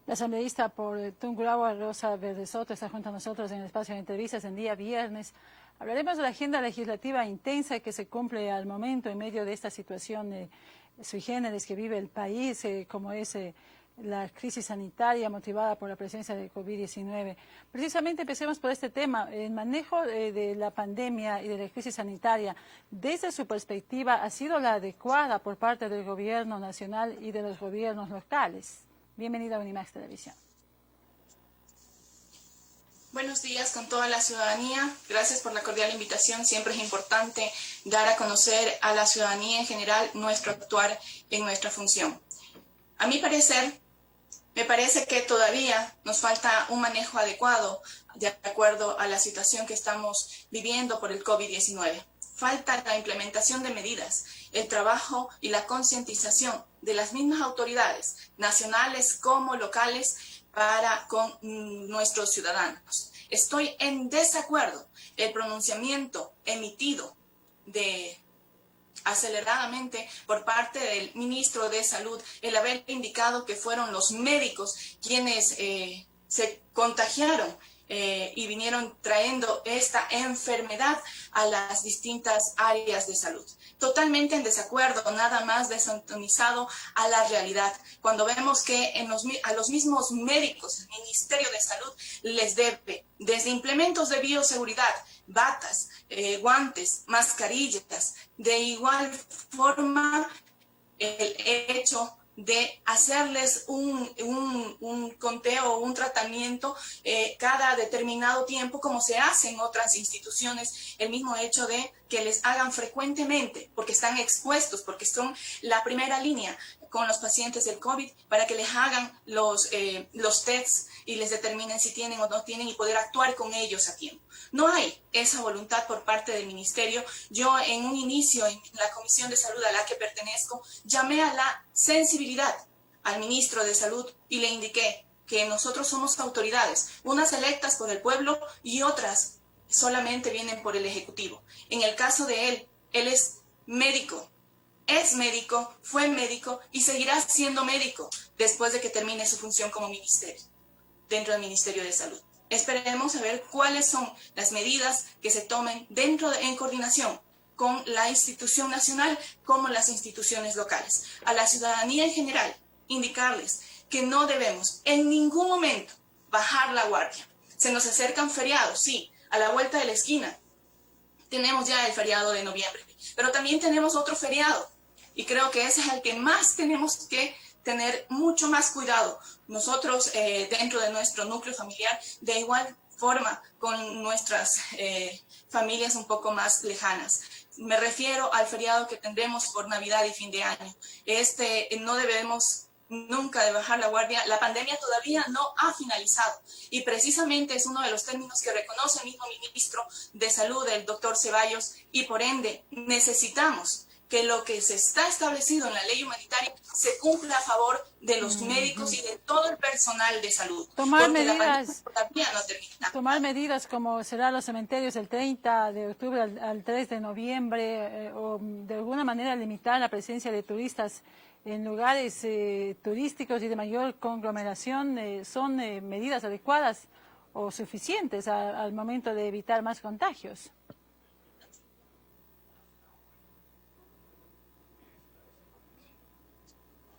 La asambleísta por Tungurahua, Rosa Verde Soto, está junto a nosotros en el espacio de entrevistas en día viernes. Hablaremos de la agenda legislativa intensa que se cumple al momento en medio de esta situación sui generis que vive el país, como es la crisis sanitaria motivada por la presencia de COVID-19. Precisamente empecemos por este tema, el manejo de la pandemia y de la crisis sanitaria. Desde su perspectiva, ¿ha sido la adecuada por parte del gobierno nacional y de los gobiernos locales? Bienvenida a Unimax Televisión. Buenos días con toda la ciudadanía. Gracias por la cordial invitación. Siempre es importante dar a conocer a la ciudadanía en general nuestro actuar en nuestra función. A mi parecer, me parece que todavía nos falta un manejo adecuado de acuerdo a la situación que estamos viviendo por el COVID-19. Falta la implementación de medidas, el trabajo y la concientización de las mismas autoridades, nacionales como locales, para con nuestros ciudadanos. Estoy en desacuerdo. El pronunciamiento emitido aceleradamente por parte del ministro de Salud, el haber indicado que fueron los médicos quienes se contagiaron y vinieron trayendo esta enfermedad a las distintas áreas de salud. Totalmente en desacuerdo, nada más desintonizado a la realidad. Cuando vemos que a los mismos médicos, el Ministerio de Salud les debe desde implementos de bioseguridad, batas, guantes, mascarillas, de igual forma el hecho de hacerles un conteo o un tratamiento cada determinado tiempo, como se hace en otras instituciones, el mismo hecho de que les hagan frecuentemente, porque están expuestos, porque son la primera línea con los pacientes del COVID, para que les hagan los tests y les determinen si tienen o no tienen y poder actuar con ellos a tiempo. No hay esa voluntad por parte del ministerio. Yo en un inicio, en la Comisión de Salud a la que pertenezco, llamé a la sensibilidad al ministro de Salud y le indiqué que nosotros somos autoridades, unas electas por el pueblo y otras solamente vienen por el Ejecutivo. En el caso de él es médico. Es médico, fue médico y seguirá siendo médico después de que termine su función como ministerio, dentro del Ministerio de Salud. Esperemos a ver cuáles son las medidas que se tomen en coordinación con la institución nacional como las instituciones locales. A la ciudadanía en general, indicarles que no debemos en ningún momento bajar la guardia. Se nos acercan feriados, sí, a la vuelta de la esquina. Tenemos ya el feriado de noviembre, pero también tenemos otro feriado y creo que ese es el que más tenemos que tener mucho más cuidado nosotros dentro de nuestro núcleo familiar, de igual forma con nuestras familias un poco más lejanas. Me refiero al feriado que tendremos por Navidad y fin de año. No debemos nunca de bajar la guardia. La pandemia todavía no ha finalizado y precisamente es uno de los términos que reconoce el mismo ministro de Salud, el doctor Ceballos, y por ende necesitamos que lo que se está establecido en la ley humanitaria se cumpla a favor de los médicos y de todo el personal de salud. Tomar porque medidas, la pandemia todavía no termina. tomar medidas como cerrar los cementerios el 30 de octubre al 3 de noviembre o de alguna manera limitar la presencia de turistas en lugares turísticos y de mayor conglomeración, ¿son medidas adecuadas o suficientes al momento de evitar más contagios?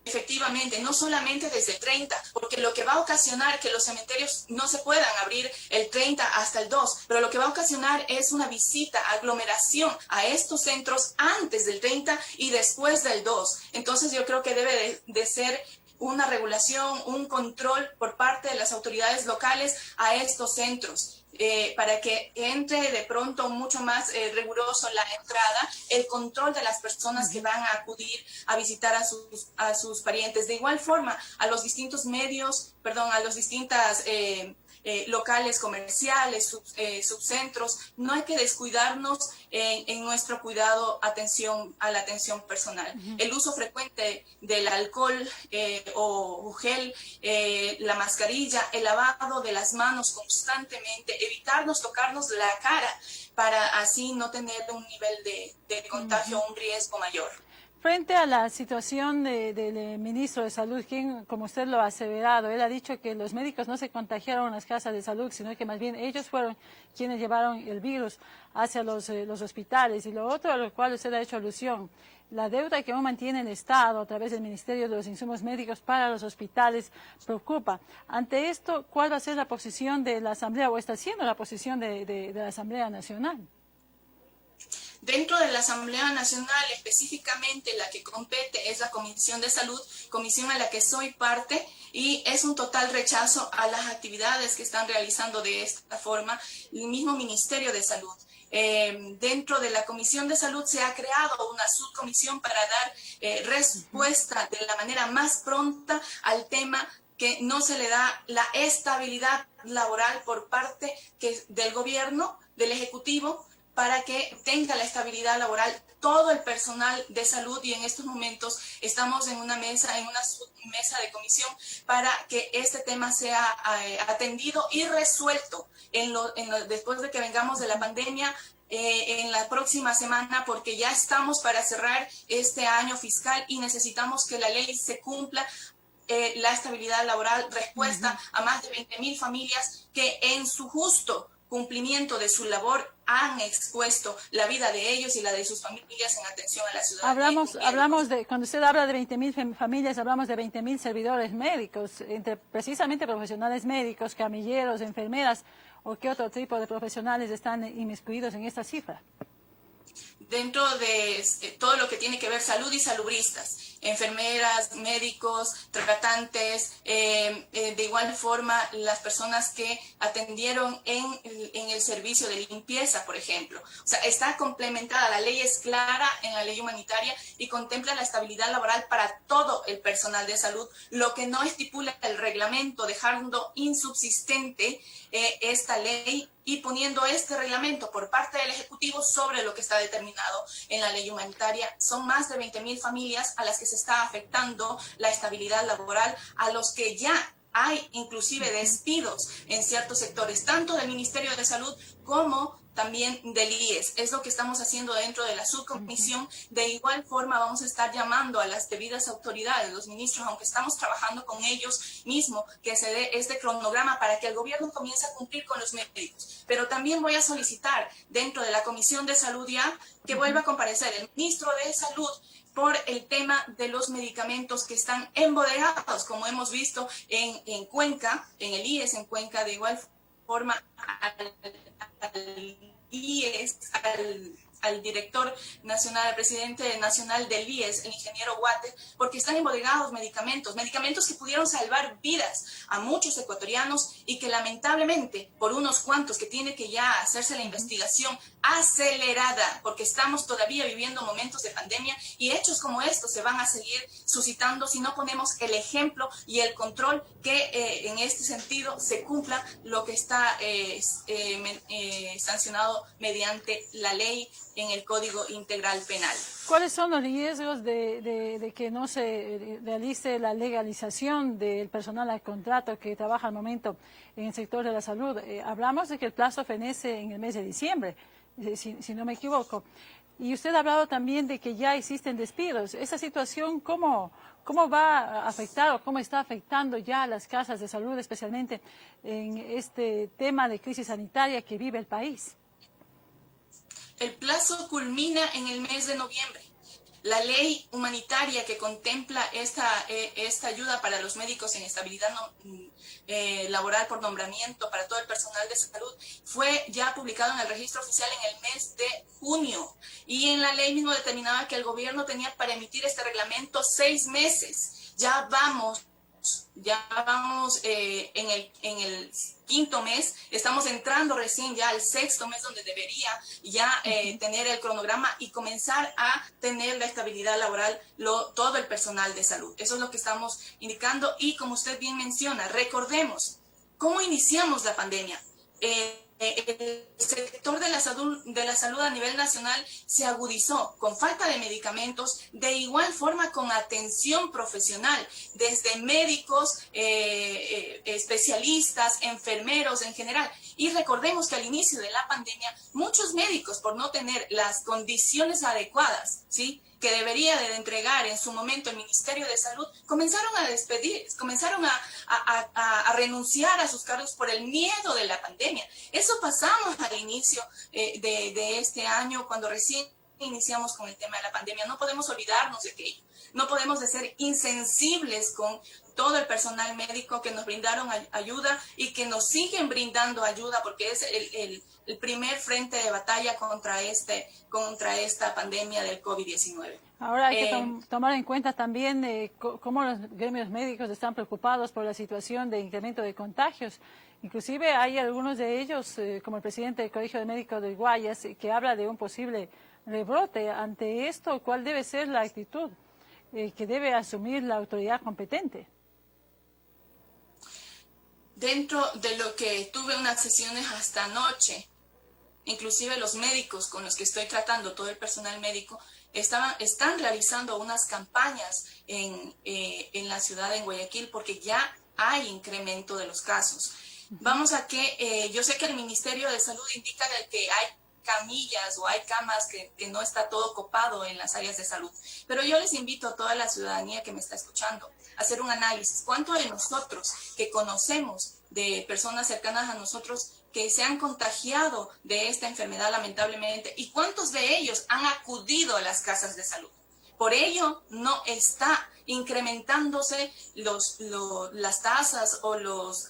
Efectivamente, no solamente desde el 30, porque lo que va a ocasionar que los cementerios no se puedan abrir el 30 hasta el 2, pero lo que va a ocasionar es una visita, aglomeración a estos centros antes del 30 y después del 2. Entonces yo creo que debe de ser una regulación, un control por parte de las autoridades locales a estos centros. Para que entre de pronto mucho más riguroso la entrada, el control de las personas que van a acudir a visitar a sus parientes. De igual forma, a los distintos a los distintas locales comerciales, subcentros, no hay que descuidarnos en nuestro cuidado a la atención personal. El uso frecuente del alcohol o gel, la mascarilla, el lavado de las manos constantemente, evitarnos tocarnos la cara para así no tener un nivel de contagio o un riesgo mayor. Frente a la situación del ministro de Salud, quien, como usted lo ha aseverado, él ha dicho que los médicos no se contagiaron en las casas de salud, sino que más bien ellos fueron quienes llevaron el virus hacia los hospitales. Y lo otro a lo cual usted ha hecho alusión, la deuda que aún mantiene el Estado a través del Ministerio de los Insumos Médicos para los hospitales preocupa. Ante esto, ¿cuál va a ser la posición de la Asamblea o está siendo la posición de la Asamblea Nacional? Dentro de la Asamblea Nacional, específicamente la que compete es la Comisión de Salud, comisión a la que soy parte, y es un total rechazo a las actividades que están realizando de esta forma el mismo Ministerio de Salud. Dentro de la Comisión de Salud se ha creado una subcomisión para dar respuesta de la manera más pronta al tema que no se le da la estabilidad laboral por parte del gobierno, del Ejecutivo, para que tenga la estabilidad laboral todo el personal de salud, y en estos momentos estamos en una mesa de comisión para que este tema sea atendido y resuelto después de que vengamos de la pandemia, en la próxima semana, porque ya estamos para cerrar este año fiscal y necesitamos que la ley se cumpla. La estabilidad laboral, respuesta a más de 20.000 familias que en su justo cumplimiento de su labor han expuesto la vida de ellos y la de sus familias en atención a la ciudadanía. Hablamos de, cuando usted habla de 20.000 familias, hablamos de 20.000 servidores médicos, entre precisamente profesionales médicos, camilleros, enfermeras, o qué otro tipo de profesionales están inmiscuidos en esta cifra. Dentro de todo lo que tiene que ver salud y salubristas, enfermeras, médicos, tratantes, de igual forma las personas que atendieron en el servicio de limpieza, por ejemplo. O sea, está complementada, la ley es clara en la ley humanitaria y contempla la estabilidad laboral para todo el personal de salud, lo que no estipula el reglamento, dejando insubsistente esta ley y poniendo este reglamento por parte del Ejecutivo sobre lo que está determinado en la ley humanitaria. Son más de 20.000 familias a las que se está afectando la estabilidad laboral, a los que ya hay inclusive despidos en ciertos sectores, tanto del Ministerio de Salud como también del IES. Es lo que estamos haciendo dentro de la subcomisión. De igual forma vamos a estar llamando a las debidas autoridades, los ministros, aunque estamos trabajando con ellos mismos, que se dé este cronograma para que el gobierno comience a cumplir con los médicos. Pero también voy a solicitar dentro de la Comisión de Salud ya que vuelva a comparecer el ministro de Salud por el tema de los medicamentos que están embodegados, como hemos visto en Cuenca, en el IES en Cuenca, de igual forma al IES, al director nacional, al presidente nacional del IES, el ingeniero Guate, porque están embodegados medicamentos que pudieron salvar vidas a muchos ecuatorianos y que lamentablemente por unos cuantos que tiene que ya hacerse la investigación acelerada, porque estamos todavía viviendo momentos de pandemia y hechos como estos se van a seguir suscitando si no ponemos el ejemplo y el control que en este sentido se cumpla lo que está sancionado mediante la ley en el Código Integral Penal. ¿Cuáles son los riesgos de que no se realice la legalización del personal al contrato que trabaja al momento en el sector de la salud? Hablamos de que el plazo fenece en el mes de diciembre, si no me equivoco. Y usted ha hablado también de que ya existen despidos. ¿Esa situación cómo va a afectar o cómo está afectando ya a las casas de salud, especialmente en este tema de crisis sanitaria que vive el país? El plazo culmina en el mes de noviembre. La ley humanitaria que contempla esta ayuda para los médicos en estabilidad laboral por nombramiento para todo el personal de salud fue ya publicado en el registro oficial en el mes de junio. Y en la ley mismo determinaba que el gobierno tenía para emitir este reglamento 6 meses. Ya vamos en el 5.º mes, estamos entrando recién ya al 6.º mes donde debería ya tener el cronograma y comenzar a tener la estabilidad laboral todo el personal de salud. Eso es lo que estamos indicando y como usted bien menciona, recordemos cómo iniciamos la pandemia. El sector de la salud a nivel nacional se agudizó con falta de medicamentos, de igual forma con atención profesional, desde médicos, especialistas, enfermeros en general. Y recordemos que al inicio de la pandemia, muchos médicos, por no tener las condiciones adecuadas, ¿sí?, que debería de entregar en su momento el Ministerio de Salud, comenzaron a despedir, comenzaron a renunciar a sus cargos por el miedo de la pandemia. Eso pasamos al inicio de este año, cuando recién iniciamos con el tema de la pandemia. No podemos olvidarnos de aquello. No podemos ser insensibles con todo el personal médico que nos brindaron ayuda y que nos siguen brindando ayuda, porque es el primer frente de batalla contra esta pandemia del COVID-19. Ahora hay que tomar en cuenta también cómo los gremios médicos están preocupados por la situación de incremento de contagios. Inclusive hay algunos de ellos, como el presidente del Colegio de Médicos del Guayas, que habla de un posible rebrote. Ante esto, ¿cuál debe ser la actitud que debe asumir la autoridad competente? Dentro de lo que tuve unas sesiones hasta anoche, inclusive los médicos con los que estoy tratando, todo el personal médico, están realizando unas campañas en la ciudad de Guayaquil, porque ya hay incremento de los casos. Vamos a que, yo sé que el Ministerio de Salud indica que hay camillas o hay camas, que no está todo copado en las áreas de salud. Pero yo les invito a toda la ciudadanía que me está escuchando a hacer un análisis. ¿Cuántos de nosotros que conocemos de personas cercanas a nosotros que se han contagiado de esta enfermedad lamentablemente, y cuántos de ellos han acudido a las casas de salud? Por ello no está incrementándose las tasas o los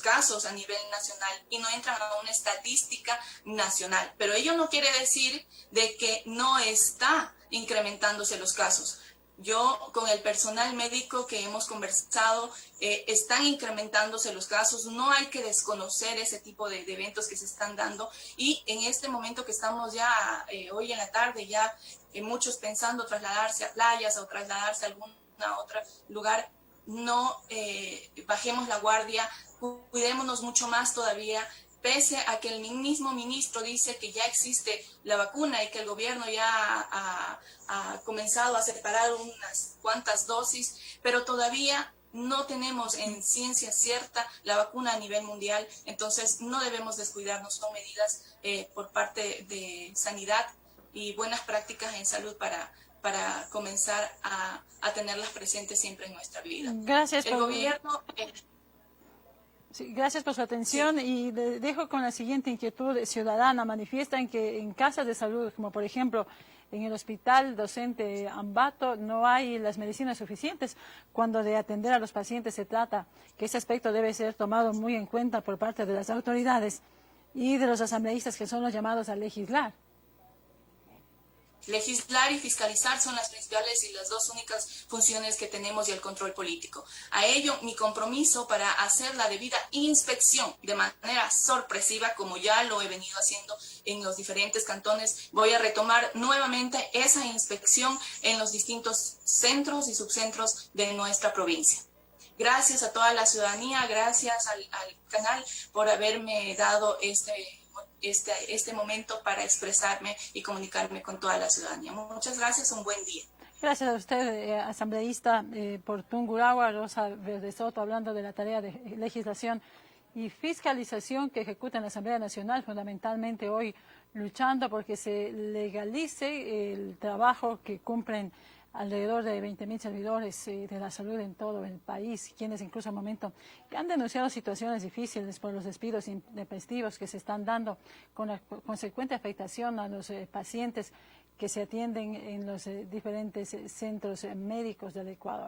casos a nivel nacional, y no entran a una estadística nacional. Pero ello no quiere decir de que no está incrementándose los casos. Yo, con el personal médico que hemos conversado, están incrementándose los casos. No hay que desconocer ese tipo de eventos que se están dando. Y en este momento que estamos ya, hoy en la tarde, ya muchos pensando trasladarse a playas o trasladarse a algún otro lugar, no bajemos la guardia, cuidémonos mucho más todavía, pese a que el mismo ministro dice que ya existe la vacuna y que el gobierno ya ha comenzado a separar unas cuantas dosis, pero todavía no tenemos en ciencia cierta la vacuna a nivel mundial. Entonces no debemos descuidarnos. Son medidas por parte de sanidad y buenas prácticas en salud para comenzar a tenerlas presentes siempre en nuestra vida. Gracias. El gobierno... Sí, gracias por su atención, sí. Y dejo con la siguiente inquietud ciudadana. Manifiestan que en casas de salud, como por ejemplo en el Hospital Docente Ambato, no hay las medicinas suficientes cuando de atender a los pacientes se trata, que ese aspecto debe ser tomado muy en cuenta por parte de las autoridades y de los asambleístas, que son los llamados a legislar. Legislar y fiscalizar son las principales y las dos únicas funciones que tenemos, y el control político. A ello, mi compromiso para hacer la debida inspección de manera sorpresiva, como ya lo he venido haciendo en los diferentes cantones. Voy a retomar nuevamente esa inspección en los distintos centros y subcentros de nuestra provincia. Gracias a toda la ciudadanía, gracias al canal por haberme dado este momento para expresarme y comunicarme con toda la ciudadanía. Muchas gracias, un buen día. Gracias a usted, asambleísta por Tungurahua, Rosa Verde Soto, hablando de la tarea de legislación y fiscalización que ejecuta en la Asamblea Nacional, fundamentalmente hoy luchando porque se legalice el trabajo que cumplen alrededor de 20.000 servidores de la salud en todo el país, quienes incluso al momento que han denunciado situaciones difíciles por los despidos intempestivos que se están dando, con la consecuente afectación a los pacientes que se atienden en los diferentes centros médicos del Ecuador.